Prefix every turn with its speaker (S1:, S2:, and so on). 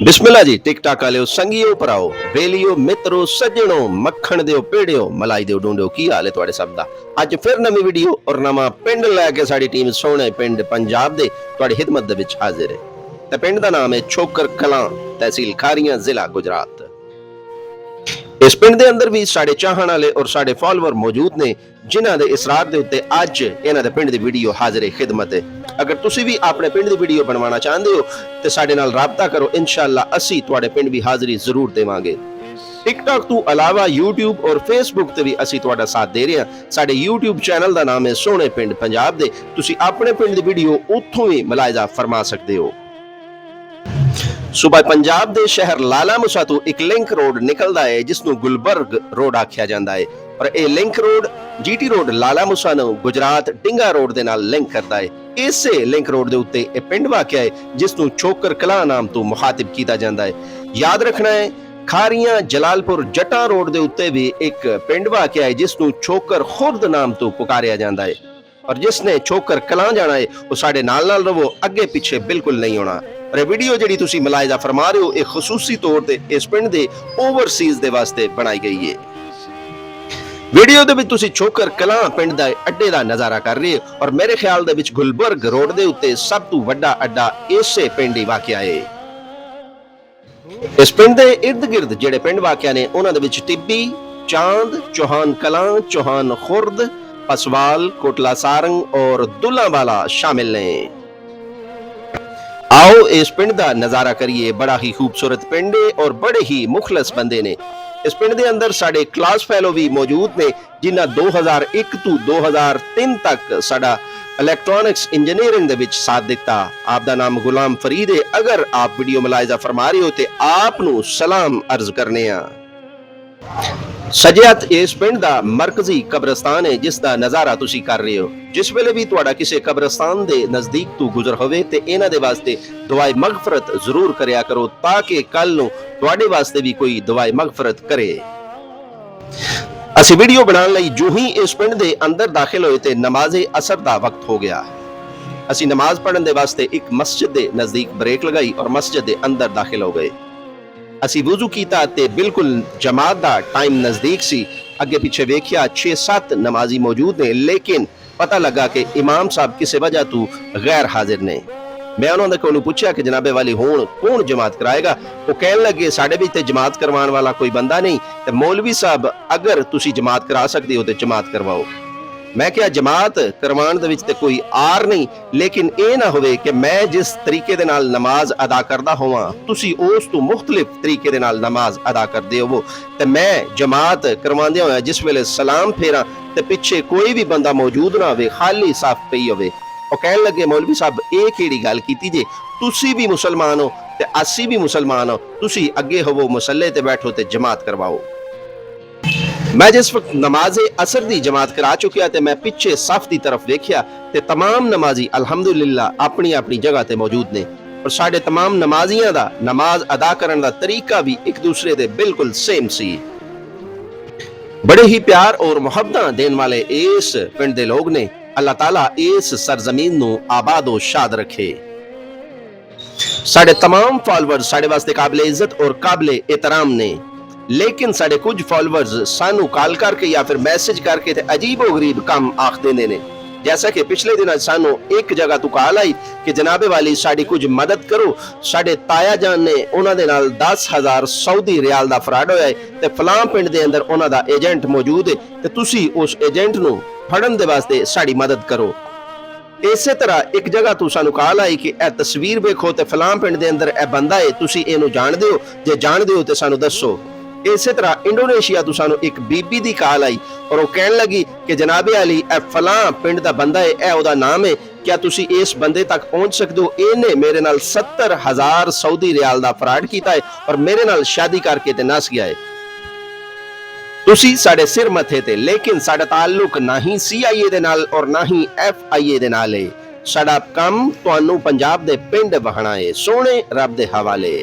S1: बिस्मिल्लाह जी टिकटाक वाले संगियो भराओ बेलियो मित्रो सज्जणो मक्खण दियो पेड़ियो मलाई दियो ढूंढियो की हाल है तुहाडे सब दा। अज फिर नवी वीडियो और नवा पिंड लैके साडी टीम सोहणे पिंड पंजाब दे तुहाडी खिदमत दे विच हाजिर है। ते पिंड दा नाम है छोकर कलां, तहसील खारियां, जिला गुजरात। इस पिंड दे अंदर भी साडे चाहण वाले और साडे फॉलोअर मौजूद ने जिन्हां दे इसरार दे उत्ते अज इन्हां दे पिंड दी वीडियो हाजिर है खिदमत है। अगर तुसी भी अपने पिंड दी वीडियो बनवाना चाहते हो तो साडे नाल राबता करो, इंशाअल्लाह असी तुहाडे पिंड भी हाजिरी जरूर देवांगे। टिकटॉक तो अलावा यूट्यूब और फेसबुक ते भी असी तुहाडा साथ दे रहे हैं। साडे यूट्यूब चैनल दा नाम है सोहणे पिंड पंजाब दे, तुसी अपने पिंड दी वीडियो उत्थों ही मुलाहिजा फरमा सकते हो। सूबा पंजाब दे शहर लाला मूसा तो एक लिंक रोड निकलदा है जिसनू गुलबर्ग रोड आख्या जांदा है और ये लिंक रोड जीटी रोड लाला मूसा नू गुजरात डिंगा रोड दे नाल लिंक करदा है। इसे लिंक रोड दे उत्ते एक पिंड वाकिया है जिसनू छोकर कलां नाम तो मुखातिब कीता जांदा है। याद रखना है खारियां जलालपुर जटा रोड दे उत्ते भी एक पिंड वाकिया है जिसनू छोकर खुर्द नाम तो पुकारिया जांदा है और जिसने छोकर कलां जाना है वो साडे नाल नाल रवो, अगे पीछे बिल्कुल नहीं होना। और ये वीडियो जिहड़ी तुसी मुलाहिजा फरमा रहे हो ये खसूसी तौर ते इस पिंड दे ओवरसीज दे वास्ते बनाई गई है। वीडियो दे विच तुसी छोकर कलां पिंड दा अड्डे दा नजारा कर रहे हो और मेरे ख्याल दे विच गुलबर्ग रोड दे उत्ते सब तो वड्डा अड्डा इसे पिंड ही वाकिया है। इस पिंड दे इर्द गिर्द जिहड़े पिंड वाकिया ने उन्हां दे विच टिब्बी, चांद, चौहान कलां, चौहान खुर्द, पसवाल, कोटला सारंग और दुल्लावाला शामिल ने। आओ इस पिंड दा नजारा करिए। बड़ा ही खूबसूरत पिंड है और बड़े ही मुखलस बंदे ने। इस पिंड दे अंदर साडे क्लास फैलो भी मौजूद ने जिन्हां 2001 तो 2003 तक साडा इलेक्ट्रॉनिक्स इंजीनियरिंग दे विच साथ दिता। आप दा नाम गुलाम फरीद है। अगर आप वीडियो मुलाहिजा फरमा रहे हो ते आप नू सलाम अर्ज करने आ। सजियत इस पिंड दा मरकजी कब्रिस्तान है जिसका नजारा तुसी कर रहे हो। जिस वेले भी तुहाडा किसी कब्रिस्तान दे नजदीक तो गुजर होवे ते इन्हां दे वास्ते दुआए मगफरत जरूर करया करो ताकि कल नू तुहाडे वास्ते भी कोई दुआए मगफरत करे। असी वीडियो बनाने लई जो ही इस पिंड दे अंदर दाखिल होए ते नमाज़े असर दा वक्त हो गया। असी नमाज पढ़न दे वास्ते एक मस्जिद दे नजदीक ब्रेक लगाई और मस्जिद दे अंदर दाखिल हो गए। असी वुजू कीता ते बिल्कुल जमात दा टाइम नजदीक सी। अगे पीछे वेखिया 6-7 नमाजी मौजूद ने लेकिन पता लगा कि इमाम साहब किसी वजह तो गैर हाजिर ने। मैं उन्होंने कोलों पूछा कि जनाबे वाली हुण कौन जमात कराएगा। वो कहन लगे साडे भी ते जमात करवाने वाला कोई बंदा नहीं ते मौलवी साहब अगर तुसी जमात करा सकते हो तो जमात करवाओ। मैं क्या जमात करवाने दे विच ते कोई आर नहीं, लेकिन ये ना होवे कि मैं जिस तरीके दे नाल नमाज अदा करदा होवां तुसी उस तो मुख्तलिफ तरीके दे नाल नमाज अदा करदे होवो ते मैं जमात करवांदे होया जिस वेले सलाम फेरा ते पिछे कोई भी बंदा मौजूद ना होवे, खाली साफ पई होवे। और कहन लगे मौलवी साहब ये केड़ी गल कीती जे, तुसी भी मुसलमान हो ते असी भी मुसलमान हो, तुसी अगे होवो मुसल्ले ते बैठो ते जमात करवाओ। मैं जिस वक्त नमाज़े असर दी जमात करा चुकिया ते मैं पिछे सफ दी तरफ देखिया ते तमाम नमाजी अल्हम्दुलिल्लाह अपनी अपनी जगह ते मौजूद ने और साडे तमाम नमाजियां दा नमाज अदा करने दा तरीका भी एक दूसरे दे बिल्कुल सेम सी। बड़े ही प्यार और मोहब्बत देने वाले इस पिंड दे लोग ने। अल्लाह ताला इस सरजमीन नू आबाद और शाद रखे। साडे तमाम फॉलोअर्स साडे वास्ते काबिल इज्जत और काबिल एहतराम ने, लेकिन साडे कुछ फॉलोअर्स सानू कॉल करके या फिर मैसेज करके ते अजीबो गरीब काम आख देंदे ने। जैसा कि पिछले दिन सानू एक जगह तो कॉल आई कि जनाबे वाली साडी कुछ मदद करो, साडे ताया जान ने उन्हां दे नाल 10,000 सऊदी रियाल दा फ्रॉड होया है ते फलां पिंड दे अंदर उन्हां दा एजेंट मौजूद है ते तुसी उस एजेंट नू फड़न दे वास्ते साडी मदद करो। इसे तरह एक जगह तो सानू कॉल आई कि ए तस्वीर देखो ते फलां पिंड दे अंदर ए बंदा है, तुसी इहनू जाणदे हो, जे जाणदे हो ते सानू दसो। इसे तरह इंडोनेशिया तो सानू एक बीबी दी कॉल आई और वो कहन लगी कि जनाबे अली ए फलां पिंड दा बंदा है, ए ओदा नाम है, क्या तुसी इस बंदे तक पहुंच सकदे हो? इहने मेरे नाल 70,000 सऊदी रियाल दा फ्रॉड कीता है और मेरे नाल शादी करके ते नस गया है। तुसी साडे सिर मथे ते, लेकिन साडा ताल्लुक ना ही CIA दे नाल और ना ही FIA दे नाल है। साडा काम तुहानू पंजाब दे पिंड वहाना है। सोहणे रब दे हवाले।